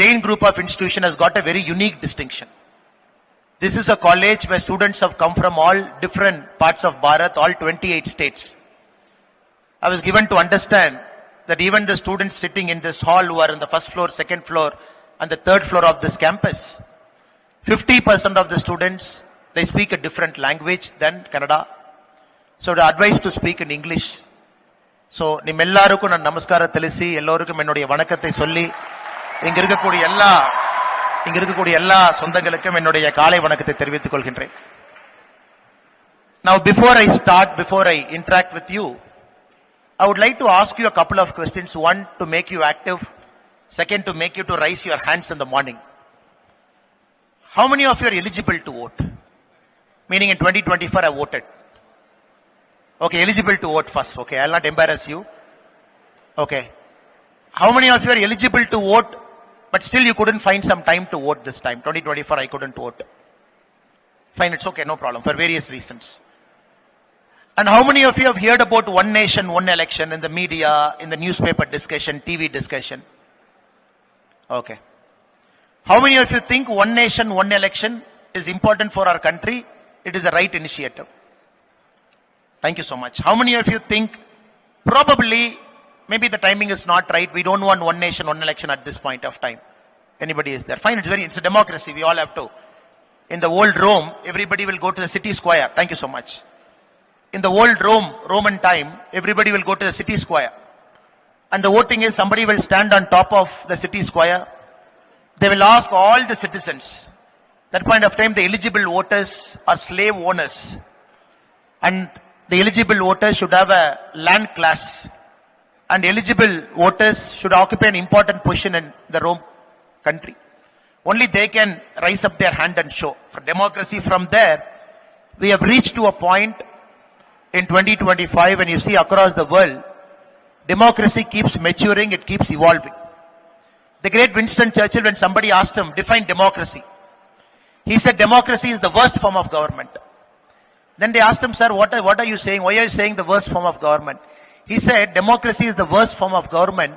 Jain group of institution has got a very unique distinction. This is a college where students have come from all different parts of Bharat, all 28 states. I was given to understand that even the students sitting in this hall who are in the first floor, second floor, and the third floor of this campus, 50% of the students, they speak a different language than Kannada. So the advice to speak in English. So nimmellarukum nan namaskara telisi ellorukkum ennodiya vanakathai solli inga irukkudiya ella sondangalukkum ennodiya kaalai vanakathai therivithuk kolgiன்றேன். Now before I interact with you, I would like to ask you a couple of questions. One, to make you active. Second, to make you to raise your hands in the morning. How many of you are eligible to vote? Meaning in 2024 I voted. Okay, eligible to vote first. Okay, I'll not embarrass you. Okay. How many of you are eligible to vote, but still you couldn't find some time to vote this time? 2024 I couldn't vote. Fine, it's okay, no problem, for various reasons. And how many of you have heard about one nation, one election in the media, in the newspaper discussion, TV discussion? Okay. How many of you think one nation, one election is important for our country? It is a right initiative. Thank you so much. How many of you think probably, maybe the timing is not right, we don't want one nation, one election at this point of time? Anybody is there? Fine, it's a democracy, we all have to. In the old Rome, everybody will go to the city square. Thank you so much. In the old Roman time, everybody will go to the city square. And the voting is, somebody will stand on top of the city square. They will ask all the citizens. That point of time, the eligible voters are slave owners. And the eligible voters should have a land class. And eligible voters should occupy an important position in the Rome country. Only they can raise up their hand and show. For democracy, from there, we have reached to a point in 2025 when you see across the world, democracy keeps maturing, it keeps evolving. The great Winston Churchill, when somebody asked him, define democracy, he said democracy is the worst form of government. Then they asked him, sir, what are you saying? Why are you saying the worst form of government? He said, democracy is the worst form of government.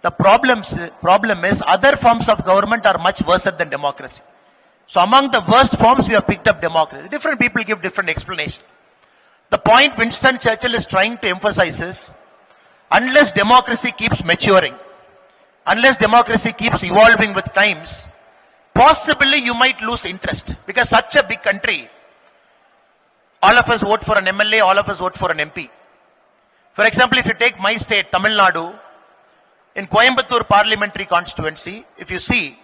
The problem is other forms of government are much worse than democracy. So among the worst forms, we have picked up democracy. Different people give different explanations. The point Winston Churchill is trying to emphasize is, unless democracy keeps maturing, unless democracy keeps evolving with times, possibly you might lose interest. Because such a big country, all of us vote for an MLA, all of us vote for an MP. For example, if you take my state, Tamil Nadu, in Coimbatore parliamentary constituency, if you see,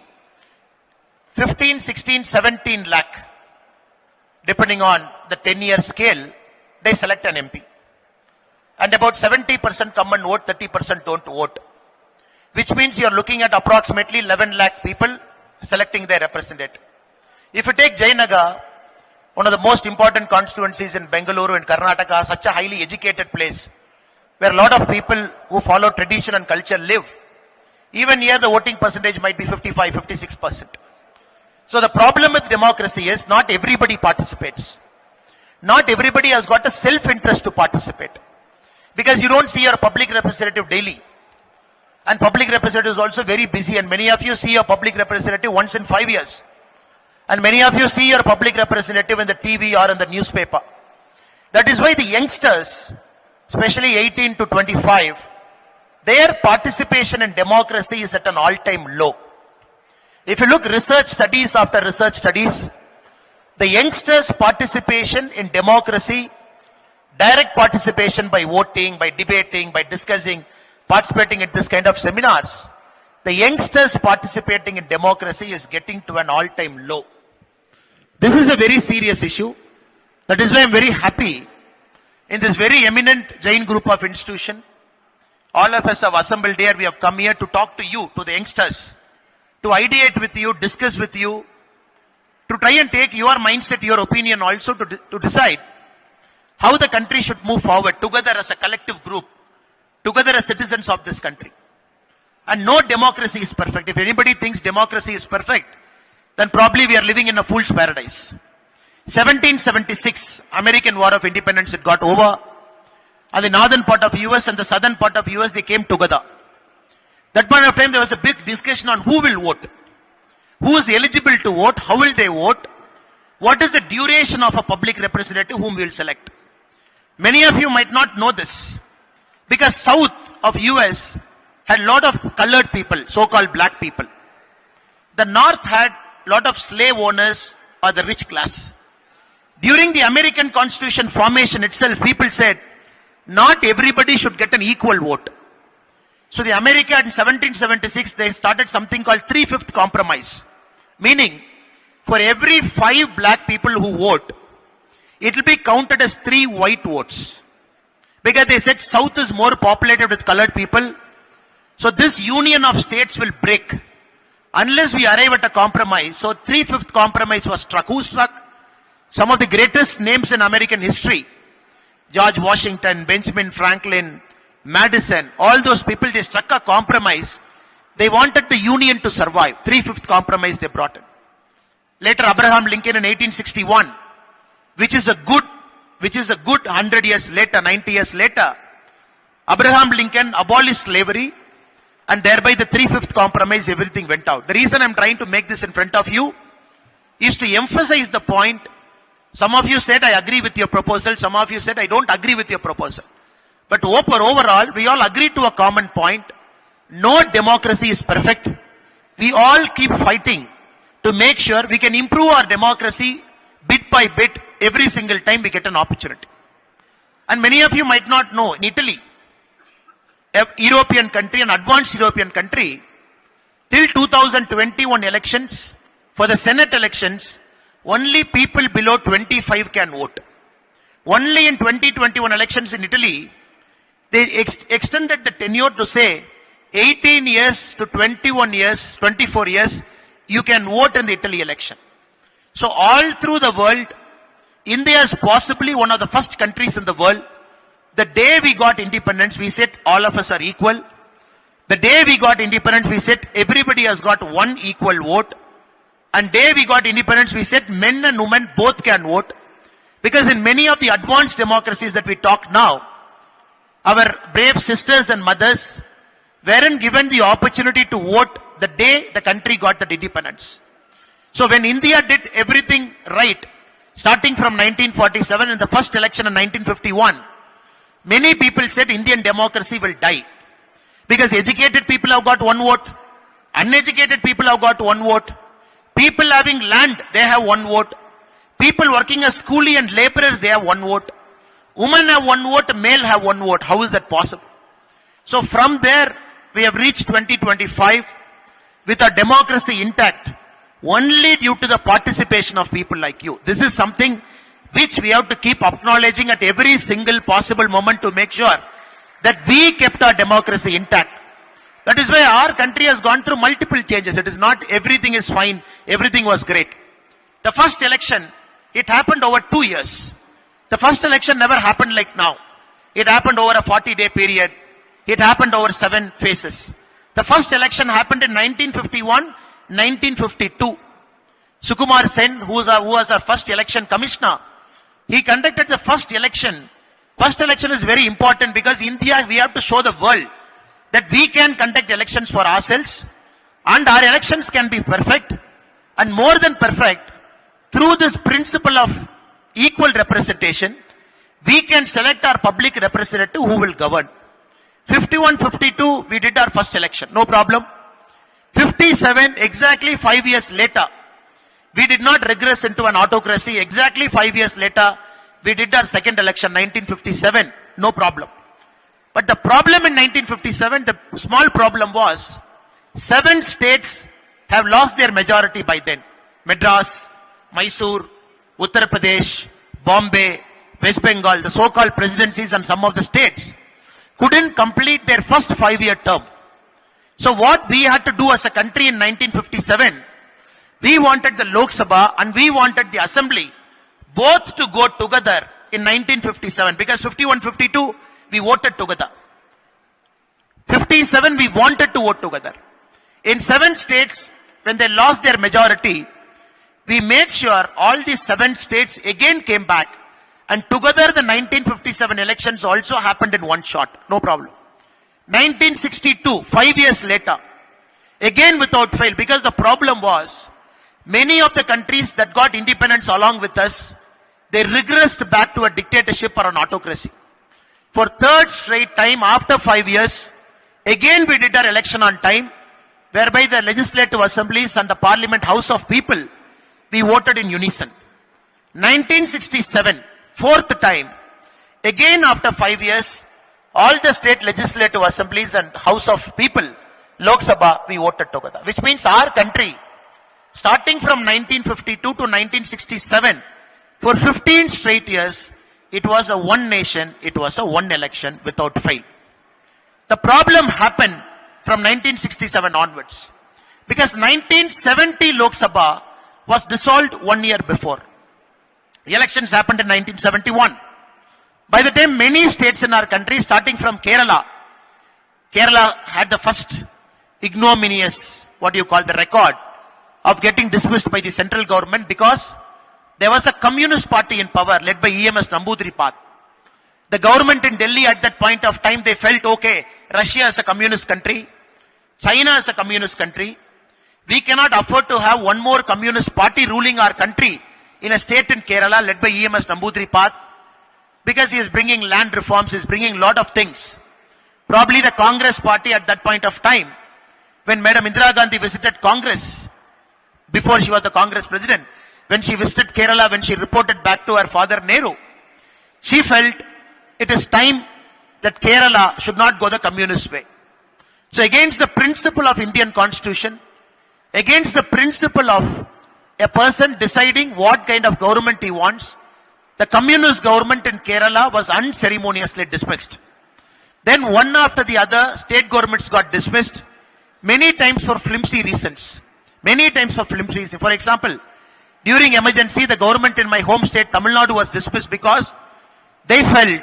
15, 16, 17 lakh, depending on the 10-year scale, they select an MP. And about 70% come and vote, 30% don't vote. Which means you are looking at approximately 11 lakh people selecting their representative. If you take Jayanagar, one of the most important constituencies in Bengaluru in Karnataka, such a highly educated place, where a lot of people who follow tradition and culture live, even here the voting percentage might be 55, 56%. So the problem with democracy is not everybody participates. Not everybody has got a self-interest to participate. Because you don't see your public representative daily. And public representative is also very busy, and many of you see your public representative once in 5 years. And many of you see your public representative in the TV or in the newspaper. That is why the youngsters, especially 18 to 25, their participation in democracy is at an all-time low. If you look research studies after research studies, the youngsters' participation in democracy, direct participation by voting, by debating, by discussing, participating in this kind of seminars, the youngsters participating in democracy is getting to an all-time low. This is a very serious issue. That is why I am very happy in this very eminent Jain group of institution. All of us have assembled here. We have come here to talk to you, to the youngsters, to ideate with you, discuss with you, to try and take your mindset, your opinion also to decide how the country should move forward together as a collective group, together as citizens of this country. And no democracy is perfect. If anybody thinks democracy is perfect, then probably we are living in a fool's paradise. 1776, American War of Independence, it got over. And the northern part of US and the southern part of US, they came together. That point of time, there was a big discussion on who will vote. Who is eligible to vote? How will they vote? What is the duration of a public representative whom we will select? Many of you might not know this, because south of US had a lot of colored people, so-called black people. The north had a lot of slave owners or the rich class. During the American Constitution formation itself, people said, not everybody should get an equal vote. So the America in 1776, they started something called 3/5 compromise. Meaning, for every 5 black people who vote, it will be counted as 3 white votes. Because they said South is more populated with colored people. So this union of states will break unless we arrive at a compromise. So 3/5 compromise was struck. Who struck? Some of the greatest names in American history. George Washington, Benjamin Franklin, Madison, all those people, they struck a compromise. They wanted the union to survive. 3/5 compromise they brought in. Later Abraham Lincoln in 1861, which is a good 100 years later, 90 years later, Abraham Lincoln abolished slavery, and thereby the 3/5 compromise, everything went out. The reason I'm trying to make this in front of you is to emphasize the point. Some of you said, I agree with your proposal. Some of you said, I don't agree with your proposal. But overall, we all agree to a common point. No democracy is perfect. We all keep fighting to make sure we can improve our democracy bit by bit every single time we get an opportunity. And many of you might not know, in Italy, a European country, an advanced European country, till 2021 elections, for the Senate elections, only people below 25 can vote. Only in 2021 elections in Italy, they extended the tenure to say 18 years to 21 years, 24 years, you can vote in the Italy election. So all through the world, India is possibly one of the first countries in the world. The day we got independence, we said all of us are equal. The day we got independence, we said everybody has got one equal vote. And day we got independence, we said men and women both can vote. Because in many of the advanced democracies that we talk now, our brave sisters and mothers weren't given the opportunity to vote the day the country got the independence. So when India did everything right, starting from 1947 in the first election in 1951, many people said Indian democracy will die. Because educated people have got one vote, uneducated people have got one vote, people having land, they have one vote, people working as coolie and laborers, they have one vote, women have one vote, male have one vote. How is that possible? So from there, we have reached 2025 with our democracy intact, only due to the participation of people like you. This is something which we have to keep acknowledging at every single possible moment to make sure that we kept our democracy intact. That is why our country has gone through multiple changes. It is not everything is fine, everything was great. The first election, it happened over 2 years. The first election never happened like now. It happened over a 40-day period. It happened over 7 phases. The first election happened in 1951, 1952. Sukumar Sen, who was our first election commissioner, he conducted the first election. First election is very important because India, we have to show the world that we can conduct elections for ourselves and our elections can be perfect, and more than perfect, through this principle of equal representation, we can select our public representative who will govern. 51, 52, we did our first election, no problem. 57, exactly 5 years later, we did not regress into an autocracy. Exactly 5 years later, we did our second election, 1957, no problem. But the problem in 1957, the small problem was, 7 states have lost their majority by then. Madras, Mysore, Uttar Pradesh, Bombay, West Bengal, the so-called presidencies and some of the states couldn't complete their first 5-year term. So what we had to do as a country in 1957, we wanted the Lok Sabha and we wanted the Assembly both to go together in 1957, because 51, 52, we voted together. 57, we wanted to vote together. In 7 states, when they lost their majority, we made sure all these 7 states again came back, and together the 1957 elections also happened in one shot. No problem. 1962, 5 years later, again without fail, because the problem was, many of the countries that got independence along with us, they regressed back to a dictatorship or an autocracy. For third straight time, after 5 years, again we did our election on time, whereby the legislative assemblies and the parliament house of people, we voted in unison. 1967, fourth time, again after 5 years, all the state legislative assemblies and house of people, Lok Sabha, we voted together. Which means our country, starting from 1952 to 1967, for 15 straight years, it was a one nation, it was a one election without fail. The problem happened from 1967 onwards, because 1970 Lok Sabha was dissolved 1 year before. The elections happened in 1971. By the time many states in our country, starting from Kerala had the first ignominious, the record of getting dismissed by the central government, because there was a communist party in power led by 𝗵𝗔 𝗙𝗵𝗶𝗹. The government in Delhi at that point of time, they felt, okay, Russia is a communist country, China is a communist country, we cannot afford to have one more communist party ruling our country in a state in Kerala led by 𝗵𝗔 𝗙𝗵𝗶𝗹, because he is bringing land reforms, he is bringing a lot of things. Probably the Congress party at that point of time, when Madam Indira Gandhi visited Congress, before she was the Congress president, when she visited Kerala, when she reported back to her father Nehru, she felt it is time that Kerala should not go the communist way. So against the principle of Indian constitution, against the principle of a person deciding what kind of government he wants, the communist government in Kerala was unceremoniously dismissed. Then one after the other, state governments got dismissed, many times for flimsy reasons. Many times for flimsy reasons. For example, during emergency, the government in my home state, Tamil Nadu, was dismissed because they felt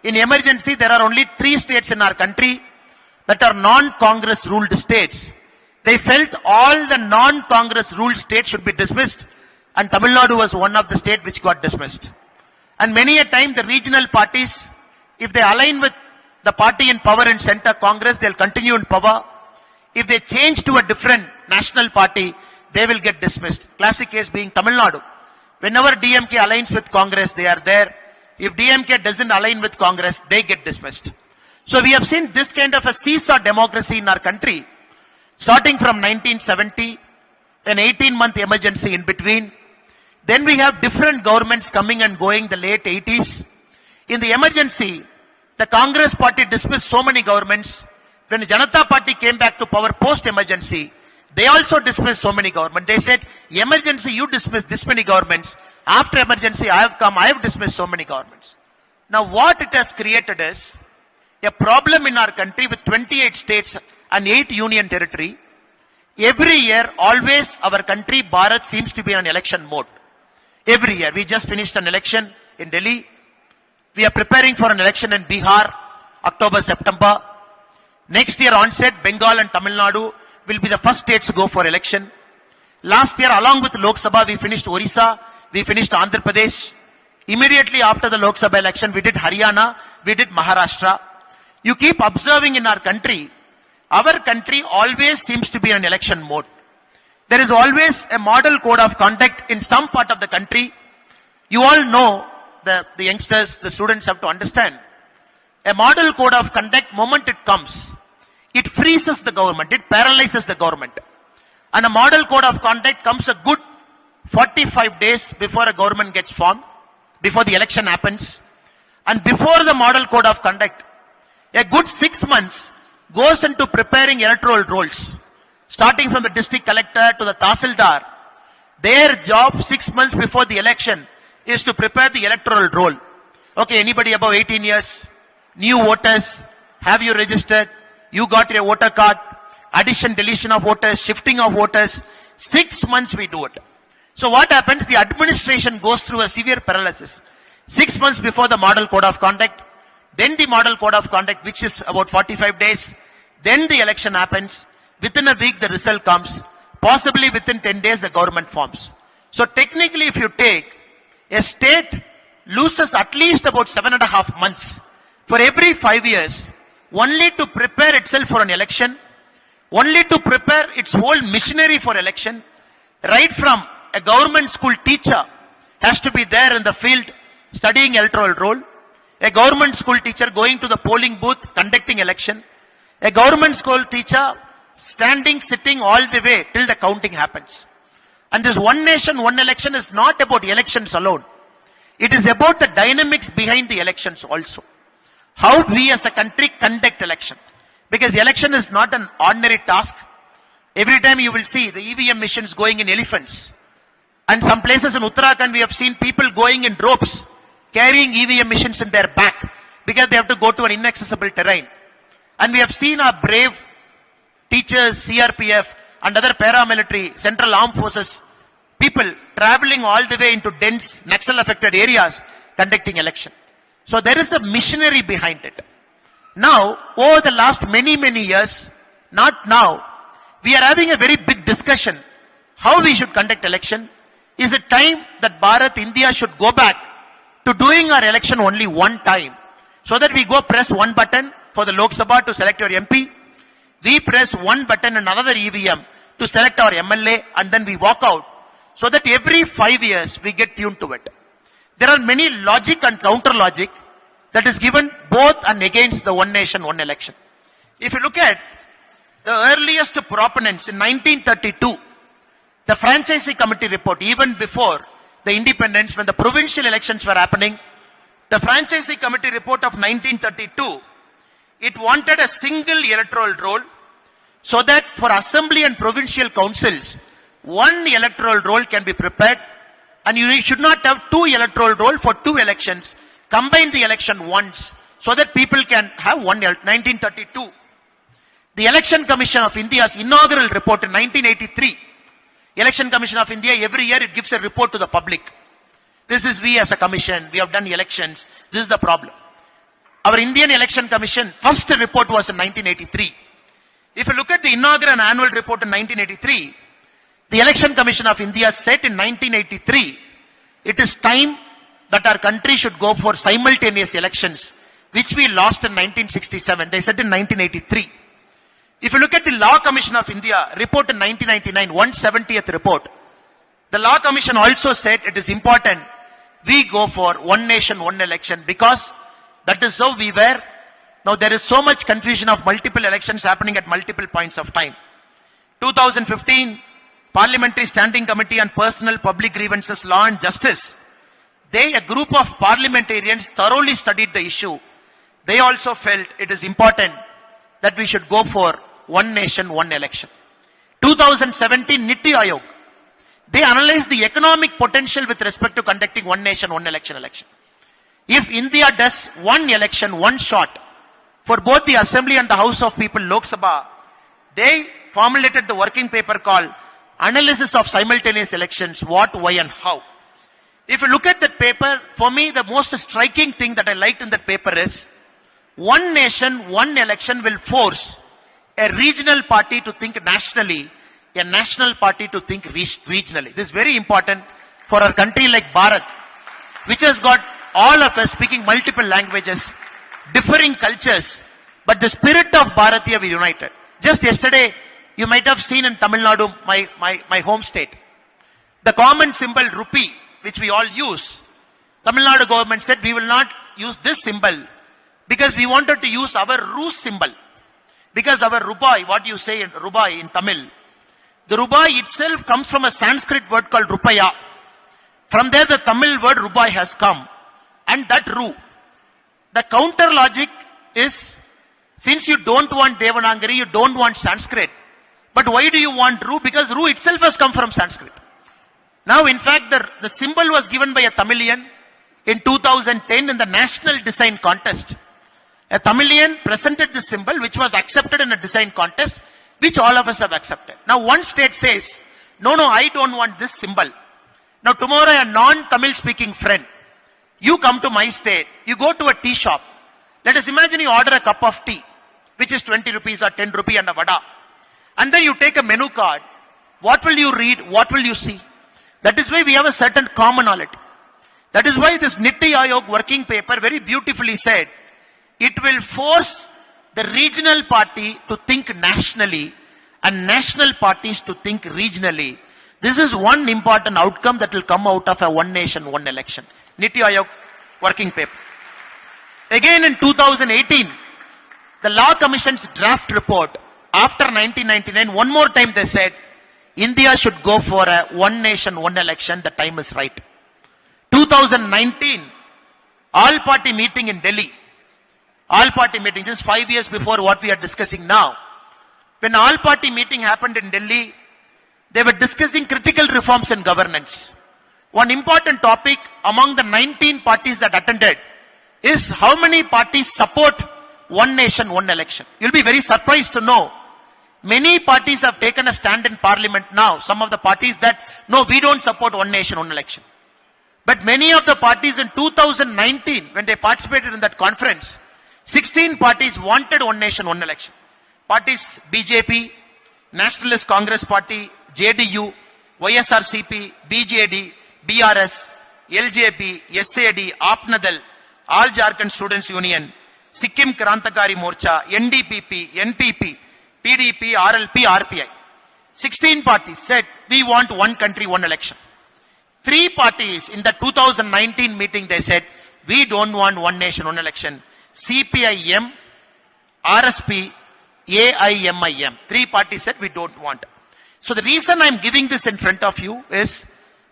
in emergency there are only 3 states in our country that are non-Congress ruled states. They felt all the non-Congress ruled states should be dismissed, and Tamil Nadu was one of the states which got dismissed. And many a time the regional parties, if they align with the party in power in center, Congress, they'll continue in power. If they change to a different national party, they will get dismissed. Classic case being Tamil Nadu. Whenever DMK aligns with Congress, they are there. If DMK doesn't align with Congress, they get dismissed. So we have seen this kind of a seesaw democracy in our country, starting from 1970, an 18-month emergency in between. Then we have different governments coming and going, the late 80s. In the emergency, the Congress party dismissed so many governments. When the Janata party came back to power post-emergency, they also dismissed so many governments. They said, emergency, you dismissed this many governments. After emergency, I have come, I have dismissed so many governments. Now what it has created is a problem in our country with 28 states and 8 union territory. Every year, always our country, Bharat, seems to be in an election mode. Every year. We just finished an election in Delhi. We are preparing for an election in Bihar, October, September. Next year onset, Bengal and Tamil Nadu will be the first states to go for election. Last year, along with Lok Sabha, we finished Orissa, we finished Andhra Pradesh. Immediately after the Lok Sabha election, we did Haryana, we did Maharashtra. You keep observing in our country always seems to be in election mode. There is always a model code of conduct in some part of the country. You all know, the youngsters, the students have to understand. A model code of conduct, moment it comes, it freezes the government, it paralyzes the government. And a model code of conduct comes a good 45 days before a government gets formed, before the election happens. And before the model code of conduct, a good 6 months goes into preparing electoral rolls. Starting from the district collector to the tahsildar, their job 6 months before the election is to prepare the electoral roll. Okay, anybody above 18 years, new voters, have you registered? You got your voter card, addition, deletion of voters, shifting of voters. 6 months we do it. So what happens? The administration goes through a severe paralysis. 6 months before the model code of conduct, then the model code of conduct, which is about 45 days, then the election happens. Within a week, the result comes. Possibly within 10 days, the government forms. So technically, if you take, a state loses at least about 7.5 months. For every 5 years, only to prepare itself for an election, only to prepare its whole machinery for election, right from a government school teacher has to be there in the field studying electoral roll, a government school teacher going to the polling booth conducting election, a government school teacher standing, sitting all the way till the counting happens. And this one nation, one election is not about elections alone. It is about the dynamics behind the elections also. How we as a country conduct election. Because election is not an ordinary task. Every time you will see the EVM machines going in elephants. And some places in Uttarakhand we have seen people going in ropes, carrying EVM machines in their back because they have to go to an inaccessible terrain. And we have seen our brave teachers, CRPF and other paramilitary, central armed forces, people traveling all the way into dense, Naxal affected areas conducting election. So there is a machinery behind it. Now, over the last many years, not now, we are having a very big discussion how we should conduct election. Is it time that Bharat, India should go back to doing our election only one time, so that we go press one button for the Lok Sabha to select your MP, we press one button in another EVM to select our MLA, and then we walk out, so that every 5 years we get tuned to it. There are many logic and counter logic that is given both and against the one nation, one election. If you look at the earliest proponents in 1932, the franchisee committee report, even before the independence, when the provincial elections were happening, the franchisee committee report of 1932, it wanted a single electoral roll, so that for assembly and provincial councils, one electoral roll can be prepared, and you should not have two electoral roll for two elections. Combine the election once, so that people can have one. 1932. The Election Commission of India's inaugural report in 1983. Election Commission of India, every year it gives a report to the public. This is we as a commission, we have done elections, this is the problem. Our Indian Election Commission first report was in 1983. If you look at the inaugural annual report in 1983, the Election Commission of India said in 1983, it is time that our country should go for simultaneous elections, which we lost in 1967. They said in 1983. If you look at the Law Commission of India report in 1999, 170th report, the Law Commission also said it is important we go for one nation, one election, because that is how we were. Now there is so much confusion of multiple elections happening at multiple points of time. 2015, Parliamentary Standing Committee on Personal Public Grievances, Law and Justice, a group of parliamentarians thoroughly studied the issue. They also felt it is important that we should go for one nation, one election. 2017 𝗙ity Aayog, they analyzed the economic potential with respect to conducting one nation, one election. If India does one election, one shot, for both the Assembly and the House of People, Lok Sabha, they formulated the working paper called Analysis of Simultaneous Elections, What, Why and How. If you look at that paper, for me the most striking thing that I liked in that paper is, one nation, one election will force a regional party to think nationally, a national party to think regionally. This is very important for a country like Bharat, which has got all of us speaking multiple languages, differing cultures, but the spirit of Bharatiya we united. Just yesterday, you might have seen in Tamil Nadu, my home state, the common symbol rupee, which we all use. Tamil Nadu government said we will not use this symbol because we wanted to use our Rus symbol. Because our rubai, what you say in rubai in Tamil, the rubai itself comes from a Sanskrit word called rupaya. From there the Tamil word rubai has come. And that ru. The counter logic is, since you don't want Devanagari, you don't want Sanskrit. But why do you want ru? Because ru itself has come from Sanskrit. Now in fact the symbol was given by a Tamilian in 2010 in the national design contest. A Tamilian presented this symbol which was accepted in a design contest, which all of us have accepted. Now one state says, no, I don't want this symbol. Now tomorrow a non-Tamil speaking friend, you come to my state, you go to a tea shop. Let us imagine you order a cup of tea, which is 20 rupees or 10 rupees and a vada. And then you take a menu card. What will you read? What will you see? That is why we have a certain commonality. That is why this 𝗙ity Aayog working paper very beautifully said, it will force the regional party to think nationally and national parties to think regionally. This is one important outcome that will come out of a one nation, one election. Niti Aayog working paper. Again in 2018, the Law Commission's draft report after 1999, one more time they said, India should go for a one nation, one election, the time is right. 2019, all party meeting in Delhi. All party meeting, this is 5 years before what we are discussing now. When all party meeting happened in Delhi, they were discussing critical reforms in governance. One important topic among the 19 parties that attended is how many parties support one nation, one election. You'll be very surprised to know many parties have taken a stand in parliament now. Some of the parties that, no, we don't support one nation, one election. But many of the parties in 2019, when they participated in that conference, 16 parties wanted one nation, one election. Parties BJP, Nationalist Congress Party, JDU, YSRCP, BJD, BRS, LJP, SAD, APNADAL, All Jharkhand Students Union, Sikkim Krantakari Morcha, NDPP, NPP, PDP, RLP, RPI. 16 parties said, we want one country, one election. 3 parties in the 2019 meeting, they said, we don't want one nation, one election. CPIM, RSP, AIMIM. 3 parties said, we don't want. So the reason I'm giving this in front of you is,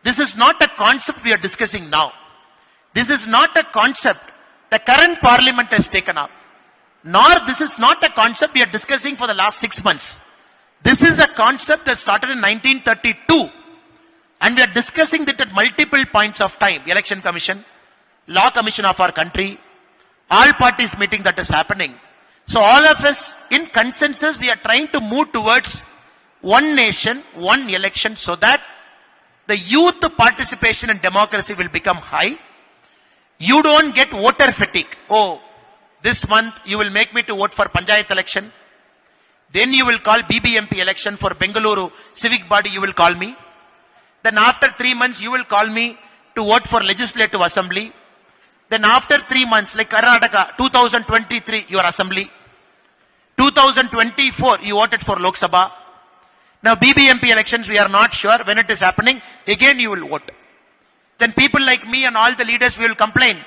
this is not a concept we are discussing now. This is not a concept the current parliament has taken up. Nor this is not a concept we are discussing for the last 6 months. This is a concept that started in 1932. And we are discussing it at multiple points of time. Election Commission, Law Commission of our country, all parties meeting that is happening. So all of us in consensus, we are trying to move towards one nation, one election, so that the youth participation in democracy will become high. You don't get voter fatigue. Oh, this month you will make me to vote for Panchayat election. Then you will call BBMP election for Bengaluru civic body, you will call me. Then after 3 months you will call me to vote for Legislative Assembly. Then after 3 months, like Karnataka, 2023, your assembly. 2024, you voted for Lok Sabha. Now BBMP elections, we are not sure when it is happening. Again you will vote. Then people like me and all the leaders will complain.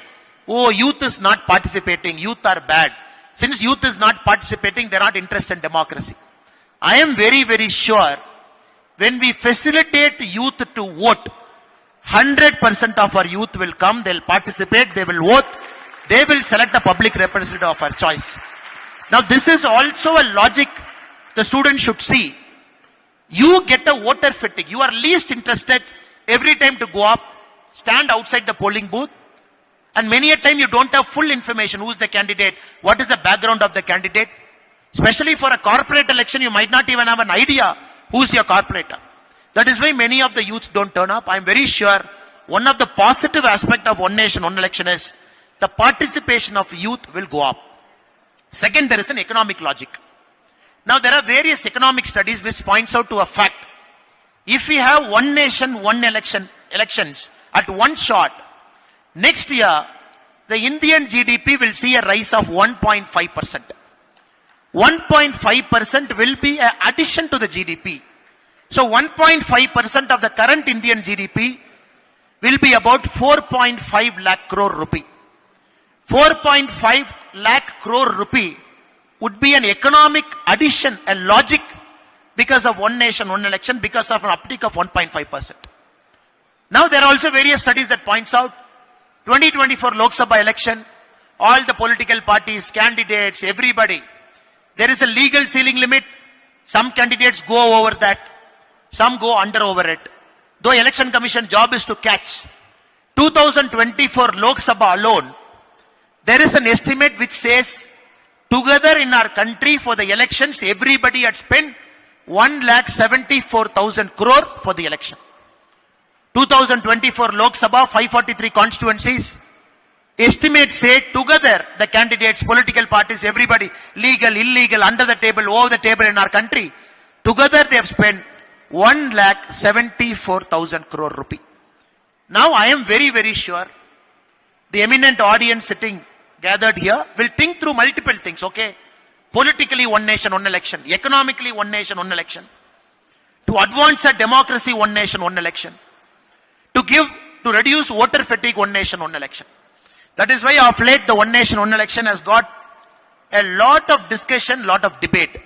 Oh, youth is not participating. Youth are bad. Since youth is not participating, they are not interested in democracy. I am very, very sure when we facilitate youth to vote, 100% of our youth will come, they'll participate, they will vote, they will select a public representative of our choice. Now this is also a logic the student should see. You get a voter fatigue. You are least interested every time to go up, stand outside the polling booth, and many a time you don't have full information. Who is the candidate? What is the background of the candidate? Especially for a corporate election, you might not even have an idea who is your corporator. That is why many of the youths don't turn up. I am very sure one of the positive aspects of one nation, one election is the participation of youth will go up. Second, there is an economic logic. Now there are various economic studies which points out to a fact. If we have one nation, one elections at one shot, next year the Indian GDP will see a rise of 1.5%. 1.5% will be an addition to the GDP. So 1.5% of the current Indian GDP will be about 4.5 lakh crore rupee. 4.5 lakh crore rupee would be an economic addition, a logic, because of one nation, one election, because of an uptick of 1.5%. Now there are also various studies that points out 2024 Lok Sabha election, all the political parties, candidates, everybody, there is a legal ceiling limit. Some candidates go over that, some go under over it. Though Election Commission job is to catch. 2024 Lok Sabha alone, there is an estimate which says together in our country for the elections, everybody had spent 1,74,000 crore for the election. 2024 Lok Sabha, 543 constituencies. Estimates say together the candidates, political parties, everybody, legal, illegal, under the table, over the table in our country, together they have spent 1,74,000 crore rupee. Now I am very, very sure the eminent audience sitting gathered here will think through multiple things. Okay, Politically, one nation, one election. Economically, one nation, one election. To advance a democracy, one nation, one election. To reduce voter fatigue, one nation, one election. That is why of late the one nation, one election has got a lot of discussion, lot of debate.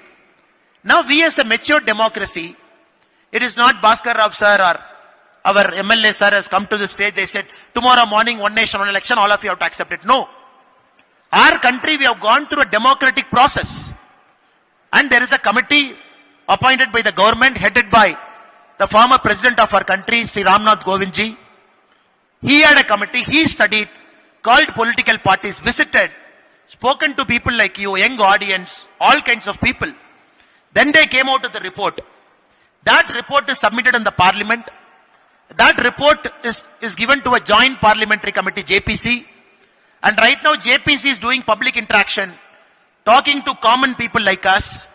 Now we as a mature democracy, it is not Bhaskar Rao sir or our MLA sir has come to the stage, they said, tomorrow morning, one nation, one election, all of you have to accept it. No. Our country, we have gone through a democratic process. And there is a committee appointed by the government, headed by the former president of our country, Sri 𝗙𝗵𝗔. He had a committee, he studied, called political parties, visited, spoken to people like you, young audience, all kinds of people. Then they came out with the report. That report is submitted in the parliament. That report is given to a joint parliamentary committee, JPC. And right now JPC is doing public interaction, talking to common people like us,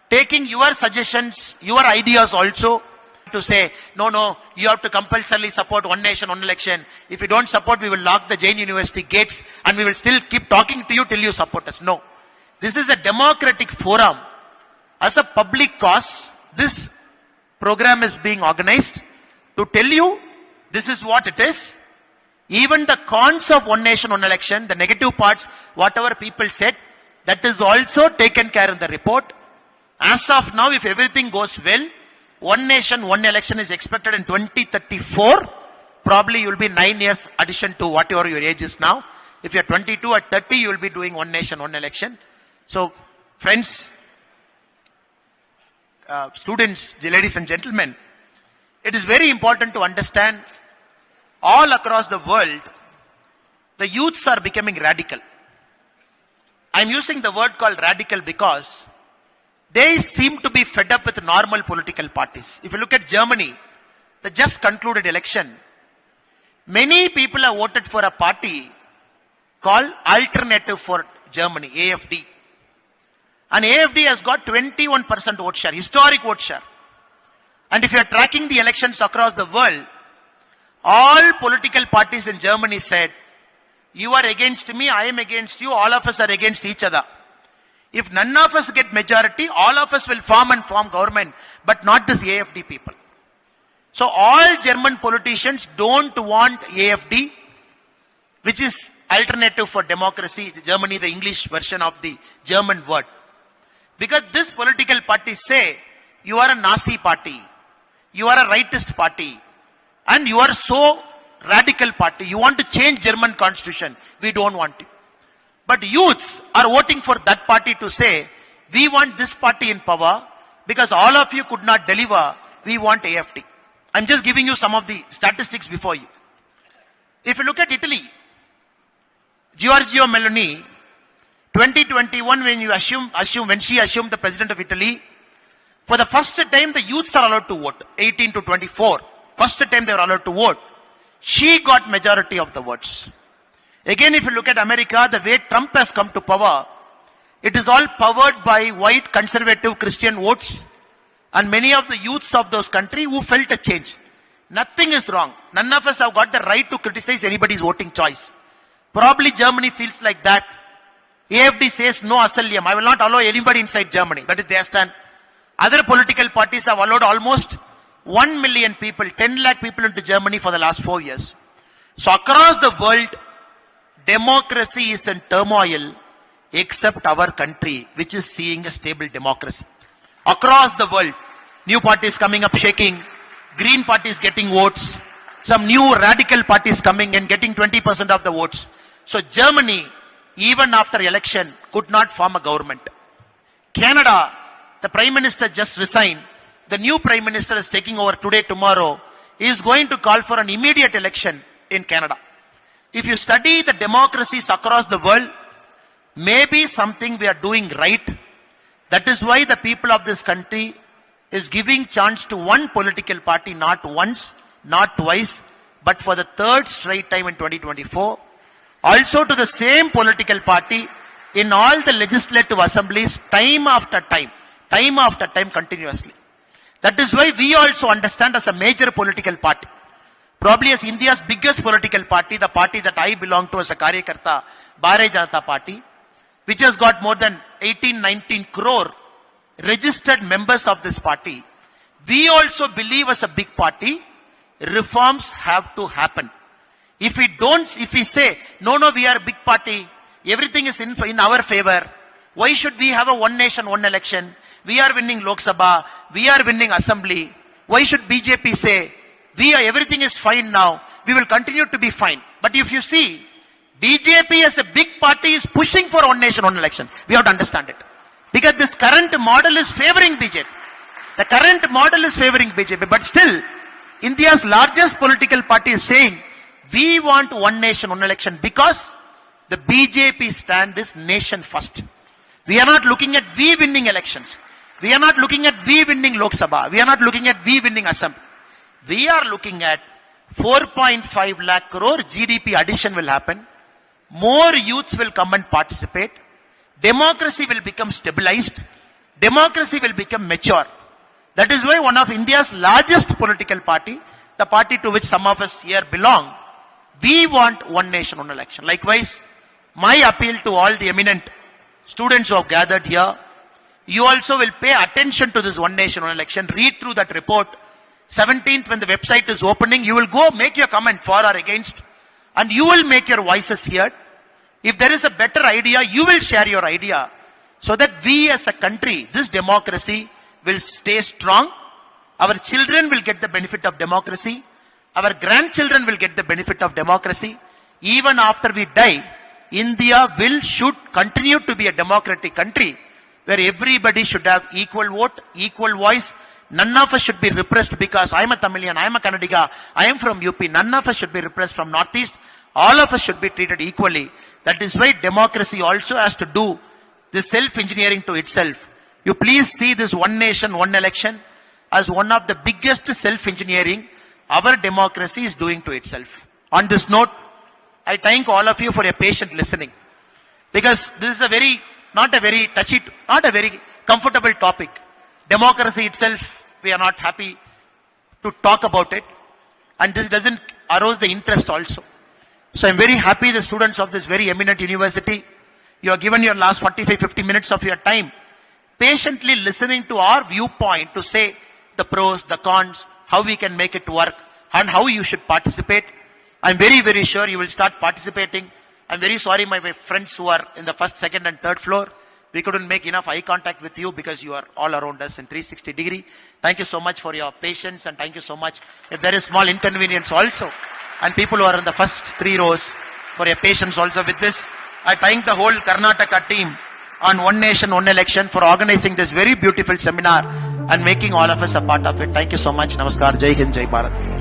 taking your suggestions, your ideas also, to say, no, you have to compulsorily support one nation, one election. If you don't support, we will lock the Jain University gates and we will still keep talking to you till you support us. No. This is a democratic forum. As a public cause, this program is being organized to tell you this is what it is. Even the cons of one nation, one election, the negative parts, whatever people said, that is also taken care in the report. As of now, if everything goes well, one nation, one election is expected in 2034. Probably you will be 9 years addition to whatever your age is now. If you are 22 or 30, you will be doing one nation, one election. So, friends, students, ladies and gentlemen, it is very important to understand all across the world, the youths are becoming radical. I am using the word called radical because they seem to be fed up with normal political parties. If you look at Germany, the just concluded election, many people have voted for a party called Alternative for Germany, AfD. And AfD has got 21% vote share, historic vote share. And if you are tracking the elections across the world, all political parties in Germany said, you are against me, I am against you, all of us are against each other. If none of us get majority, all of us will form government, but not this AfD people. So all German politicians don't want AfD, which is Alternative for Democracy, Germany, the English version of the German word. Because this political party say, you are a Nazi party, you are a rightist party, and you are so radical party, you want to change German constitution, we don't want it. But youths are voting for that party to say, we want this party in power, because all of you could not deliver, we want AfD. I'm just giving you some of the statistics before you. If you look at Italy, Giorgia Meloni, 2021 when she assumed the president of Italy, for the first time the youths are allowed to vote, 18 to 24. First time they were allowed to vote. She got majority of the votes. Again, if you look at America, the way Trump has come to power, it is all powered by white conservative Christian votes and many of the youths of those countries who felt a change. Nothing is wrong. None of us have got the right to criticize anybody's voting choice. Probably Germany feels like that. AfD says no asylum. I will not allow anybody inside Germany. That is their stand. Other political parties have allowed almost 1 million people, 10 lakh people into Germany for the last 4 years. So across the world, democracy is in turmoil except our country, which is seeing a stable democracy. Across the world, new parties coming up shaking, green parties getting votes, some new radical parties coming and getting 20% of the votes. So Germany, even after election, could not form a government. Canada, the Prime Minister just resigned. The new Prime Minister is taking over today, tomorrow. He is going to call for an immediate election in Canada. If you study the democracies across the world, maybe something we are doing right. That is why the people of this country is giving chance to one political party, not once, not twice, but for the third straight time in 2024. Also to the same political party in all the legislative assemblies, time after time continuously. That is why we also understand as a major political party, probably as India's biggest political party, the party that I belong to as a Karyakarta, Bharatiya Janata Party, which has got more than 18-19 crore registered members of this party, we also believe as a big party, reforms have to happen. If we say, no, we are a big party, everything is in our favor, why should we have a one nation, one election? We are winning Lok Sabha, we are winning Assembly. Why should BJP say, everything is fine now, we will continue to be fine? But if you see, BJP as a big party is pushing for one nation, one election. We have to understand it. Because this current model is favoring BJP. The current model is favoring BJP. But still, India's largest political party is saying, we want one nation, one election, because the BJP stand is nation first. We are not looking at we winning elections. We are not looking at we winning Lok Sabha. We are not looking at we winning Assembly. We are looking at 4.5 lakh crore GDP addition will happen. More youths will come and participate. Democracy will become stabilized. Democracy will become mature. That is why one of India's largest political party, the party to which some of us here belong, we want one nation, one election. Likewise, my appeal to all the eminent students who have gathered here, you also will pay attention to this one nation, one election. Read through that report. 17th, when the website is opening, you will go make your comment for or against, and you will make your voices heard. If there is a better idea, you will share your idea, so that we as a country, this democracy will stay strong. Our children will get the benefit of democracy. Our grandchildren will get the benefit of democracy. Even after we die, India should continue to be a democratic country where everybody should have equal vote, equal voice. None of us should be repressed because I am a Tamilian, I am a Kannadiga, I am from UP. None of us should be repressed from Northeast. All of us should be treated equally. That is why democracy also has to do this self-engineering to itself. You please see this one nation, one election as one of the biggest self-engineering our democracy is doing to itself. On this note, I thank all of you for your patient listening. Because this is not a very comfortable topic. Democracy itself, we are not happy to talk about it. And this doesn't arouse the interest also. So I'm very happy the students of this very eminent university, you have given your last 45-50 minutes of your time, patiently listening to our viewpoint to say the pros, the cons, how we can make it work, and how you should participate. I'm very sure you will start participating. I'm very sorry my friends who are in the first, second and third floor, we couldn't make enough eye contact with you because you are all around us in 360 degree. Thank you so much for your patience, and thank you so much. If there is small inconvenience also, and people who are in the first 3 rows, for your patience also with this. I thank the whole Karnataka team on One Nation, One Election for organizing this very beautiful seminar and making all of us a part of it. Thank you so much. Namaskar. Jai Hind, Jai Bharat.